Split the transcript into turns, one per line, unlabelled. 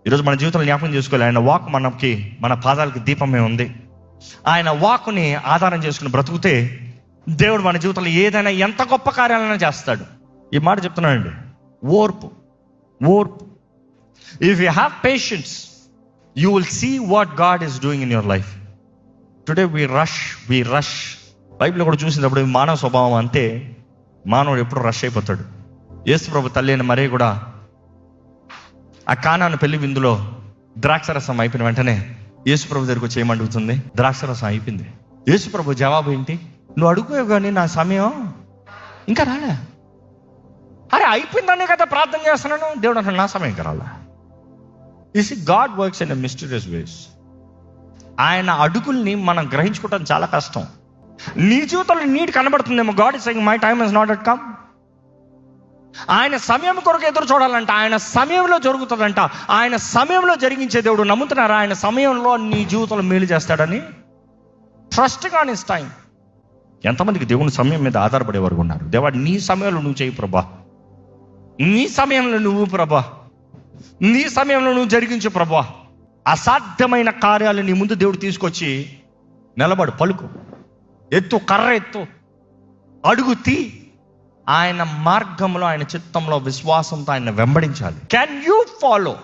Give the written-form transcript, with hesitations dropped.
ఈరోజు మన జీవితంలో జ్ఞాపకం చేసుకోవాలి, ఆయన వాక్ మనకి, మన పాదాలకి దీపమే ఉంది. ఆయన వాక్ని ఆధారం చేసుకుని బ్రతుకుతే దేవుడు మన జీవితంలో ఏదైనా, ఎంత గొప్ప కార్యాలైనా చేస్తాడు. ఈ మాట చెప్తున్నానండి, ఓర్పు. If you have patience, you will see what God is doing in your life. Today we rush. బైబిల్లో కూడా చూసినప్పుడు మానవ స్వభావం అంతే. మానవుడు ఎప్పుడు రష్ అయిపోతాడు. యేసు ప్రభు తల్లి అయిన మరియ కూడా ఆ కానాను పెళ్లి విందులో ద్రాక్షరసం అయిపోయిన వెంటనే యేసు ప్రభు దగ్గరికి వచ్చి ఏమడుగుతుంది? ద్రాక్షరసం అయిపోయింది. యేసు ప్రభు జవాబు ఏంటి? నువ్వు అడుగుతావు కానీ నా సమయం ఇంకా రాలే. అరే అయిపోయిందనే కదా ప్రార్థన చేస్తున్నాను. దేవుడు అంటే నా సమయం ఇంకా రాలే. You see, God works in mysterious ways. ఆయన అడుగుల్ని మనం గ్రహించుకోవడం చాలా కష్టం. నీ జీవితంలో నీటి కనబడుతుందేమో, God is saying my time has not yet come. ఆయన సమయం కొరకు ఎదురు చూడాలంట. ఆయన సమయంలో జరుగుతుందంట. ఆయన సమయంలో జరిగించే దేవుడు. నమ్ముతున్నారా? ఆయన సమయంలో నీ జీవితంలో మేలు చేస్తాడని. Trust gone his time. ఎంతమందికి దేవుని సమయం మీద ఆధారపడే వరకు ఉన్నారు? దేవా, నీ సమయంలో నువ్వు చేయి ప్రభా, నీ సమయంలో నువ్వు ప్రభా, నీ సమయంలో నువ్వు జరిగించు ప్రభా. అసాధ్యమైన కార్యాలు నీ ముందు దేవుడు తీసుకొచ్చి నిలబడు, పలుకు, ఎత్తు, కర్ర ఎత్తు, అడుగు తీ. ఆయన మార్గంలో, ఆయన చిత్తంలో విశ్వాసంతో ఆయన వెంబడించాలి. Can you follow?